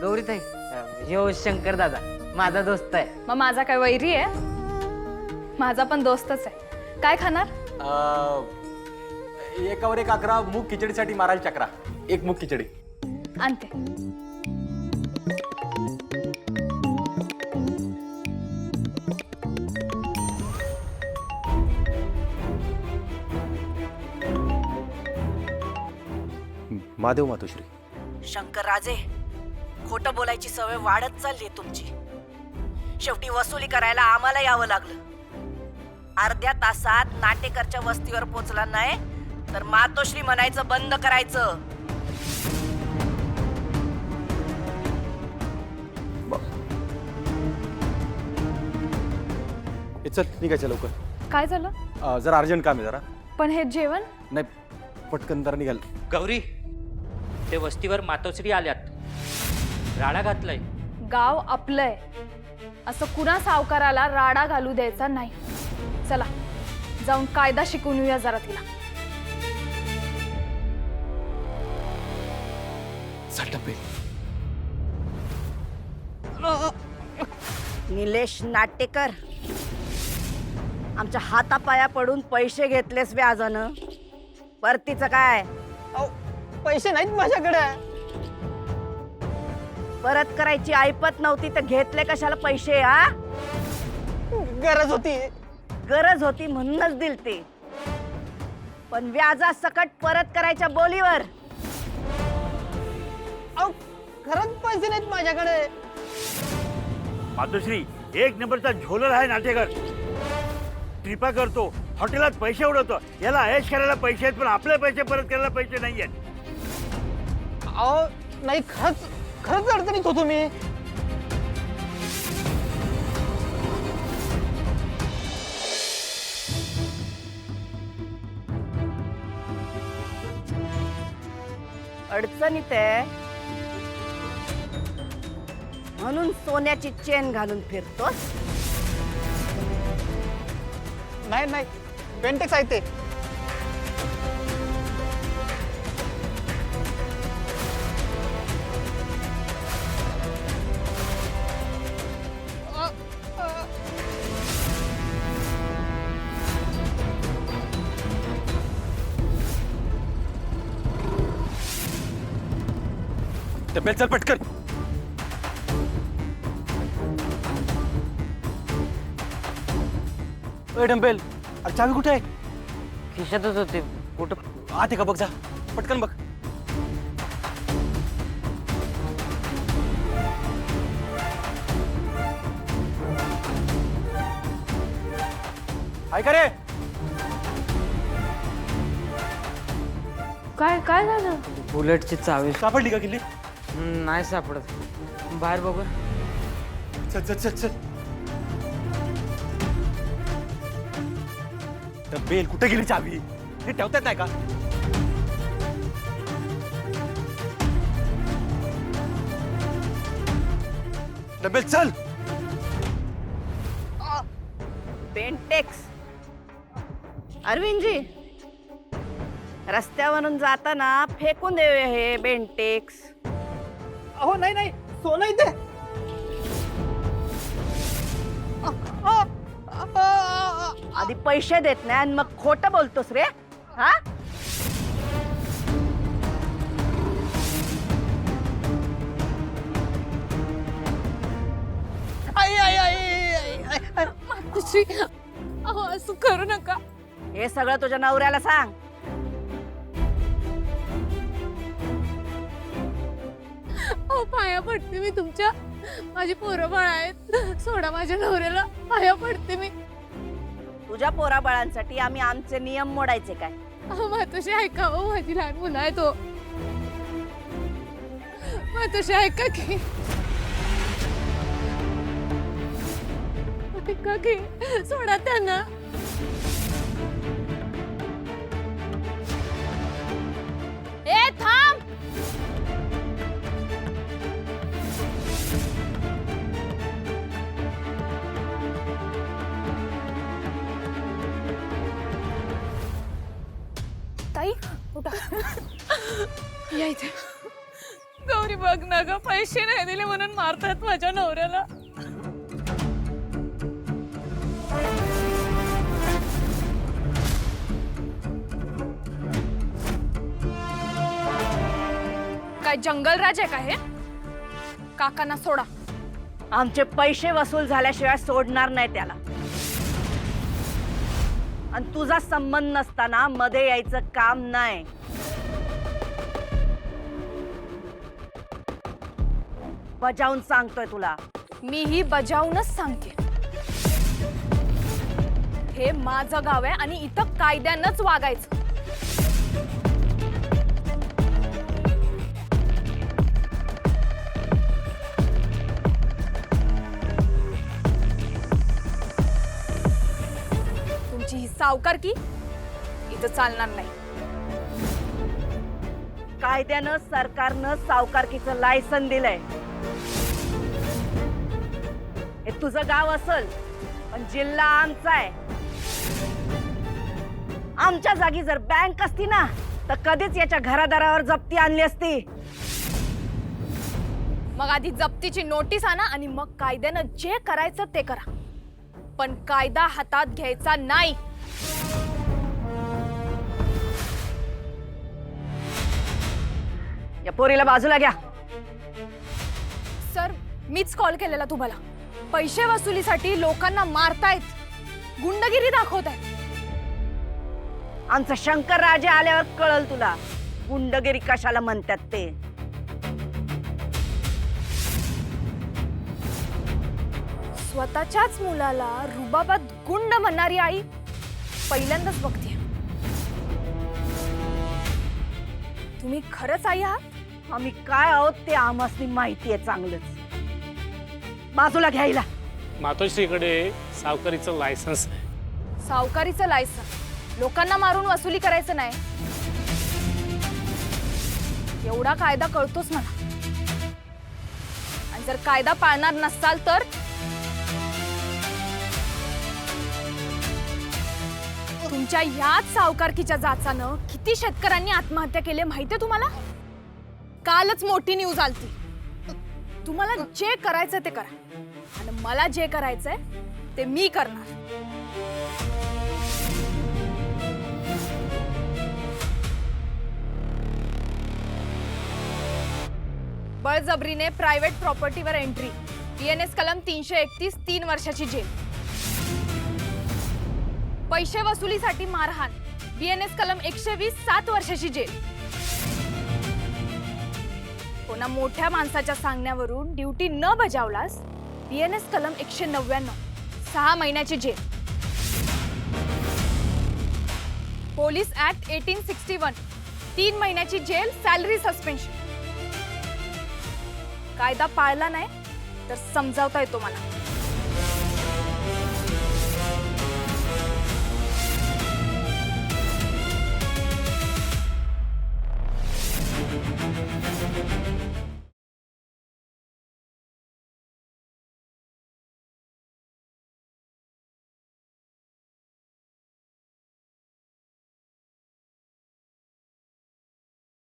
गौरीताई, ह्यो शंकर दादा माझा दोस्त आहे. मग माझा काय वैरी आहे? माझा पण दोस्तच आहे. काय खाणार? एकावर एक 11 मूग खिचडीसाठी माराल चक्रा. एक मूग खिचडी आणते. महादेव मातोश्री. शंकरराजे, खोटं बोलायची सवय वाढत चालली तुमची. शेवटी वसुली करायला आम्हाला यावं लागलं. अर्ध्या तासात नाटेकरच्या वस्तीवर पोचला नाही तर मातोश्री म्हणायचं बंद करायचं. चल निघायचं लवकर. काय झालं? जरा अर्जंट काम आहे जरा. पण हे जेवण? नाही, पटकन जरा निघाल. गौरी, ते वस्तीवर मातोश्री आल्यात. राडा घातलाय. गाव आपलंय, असं कुणा सावकाराला राडा घालू द्यायचा नाही. चला जाऊन कायदा शिकून येऊया जरा तिला. निलेश नाटेकर, आमच्या हातापाया पडून पैसे घेतलेस व्याजानं. परतीचं काय? पैसे नाहीत माझ्याकडे. परत करायची ऐपत नव्हती तर घेतले कशाला पैसे? हा, गरज होती. गरज होती म्हणूनच दिलते, पण व्याजा सकट परत करायच्या बोलीवर. खरंच पैसे नाहीत माझ्याकडे. मातोश्री एक नंबरचा झोलर आहे नाटेकर. ट्रिपा करतो, हॉटेलात पैसे उडवतो. याला ऐश करायला पैसे आहेत पण आपले पैसे परत करायला पैसे नाही आहेत. अहो नाही, खरंच खरंच अडचणीत होतो मी. अडचणीत आहे म्हणून सोन्याची चेन घालून फिरतोस? नाही नाही, बेंटेक्स आहे ते. डब्यात चल पटकन. डंबेल, अरे चावी कुठे आहे? खिशातच होते. कुठं? आते का बघ, जा पटकन बघ. ऐका रे. काय काय झालं? बुलेटची चावी सापडली का किल्ली? नाही सापडत. बाहेर बघू. चल चल चल चल. बेल कुठे गेली चावी? हे ठेवतात नाही का? डबेल चल. बेंटेक्स. अरविंदजी, रस्त्यावरून जाताना फेकून देऊया हे बेंटेक्स. अहो नाही नाही, सोनं इथे. आधी पैसे देत नाही आणि मग खोटं बोलतोस रे. हा, आई आई आई. मातोश्री, अहो असं करू नका. हे सगळं तुझ्या नवऱ्याला सांग. अहो पाया पडते मी तुमच्या. माझी पोरं बाळ आहेत. सोडा माझ्या नवऱ्याला. पाया पडते मी. तुझ्या पोराबाळांसाठी आम्ही आमचे नियम मोडायचे काय? अहो मातोश्री ऐका. हो माझी लहान मुलं आहे तो. मातोश्री ऐका की. ऐका की, सोडा त्यांना. ए थांब. आई उठा या इथे. गौरी बघ ना ग, पैसे नाही दिले म्हणून मारतात माझ्या नवऱ्याला. काय जंगलराज आहे का हे? काकांना सोडा. आमचे पैसे वसूल झाल्याशिवाय सोडणार नाही त्याला. आणि तुझा संबंध नसताना मध्ये यायचं काम नाही. बजावून सांगतोय तुला. मीही बजावूनच सांगते. हे माझं गाव आहे आणि इथं कायद्यानंच वागायचं. तुमची ही सावकारकी इथं चालणार नाही. कायद्यानं सरकारनं सावकारकीचं लायसन दिलंय. हे तुझं गाव असल पण जिल्हा आमचा आहे. आमच्या जागी जर बँक असती ना तर कधीच याच्या घरादारावर जप्ती आणली असती. मग आधी जप्तीची नोटीस आणा आणि मग कायद्यानं जे करायचं ते करा, पण कायदा हातात घ्यायचा नाही. या पोरीला बाजूला घ्या. सर, मीच कॉल केलेला तुम्हाला. पैसे वसुलीसाठी लोकांना मारतायत, गुंडगिरी दाखवतायत. आमचं शंकर राजे आल्यावर कळल तुला गुंडगिरी कशाला म्हणतात ते. स्वतःच्याच मुलाला रुबाबात गुंड म्हणणारी आई पहिल्यांदाच बघते. तुम्ही खरंच आई आहात? आम्ही काय आहोत ते आम्हासनी माहिती आहे चांगलंच. बाजूला घ्यायला. मातोश्रीकडे सावकारीचं लायसन्स आहे. सावकारीचं लायसन लोकांना मारून वसुली करायचं नाही, एवढा कायदा कळतोच मला. आणि जर कायदा पाळणार नसाल तर तुमच्या याच सावकारकीच्या जाचानं किती शेतकऱ्यांनी आत्महत्या केले माहितीये तुम्हाला? कालच मोठी न्यूज आलती. तुम्हाला जे करायचं ते करा आणि मला जे करायचंय ते मी करणार. बळजबरीने प्रायव्हेट प्रॉपर्टीवर एंट्री, BNS कलम 331, 3 वर्षाची जेल. पैसे वसुलीसाठी मारहाण, BNS कलम 120, 7 वर्षाची जेल. कोणा मोठ्या माणसाच्या सांगण्यावरून ड्युटी न बजावलास BNS कलम 199, 6 महिन्याची जेल. पोलीस ऍक्ट 1861, 3 महिन्याची जेल, सॅलरी सस्पेन्शन. कायदा पाळला नाही तर समजावता येतो मला.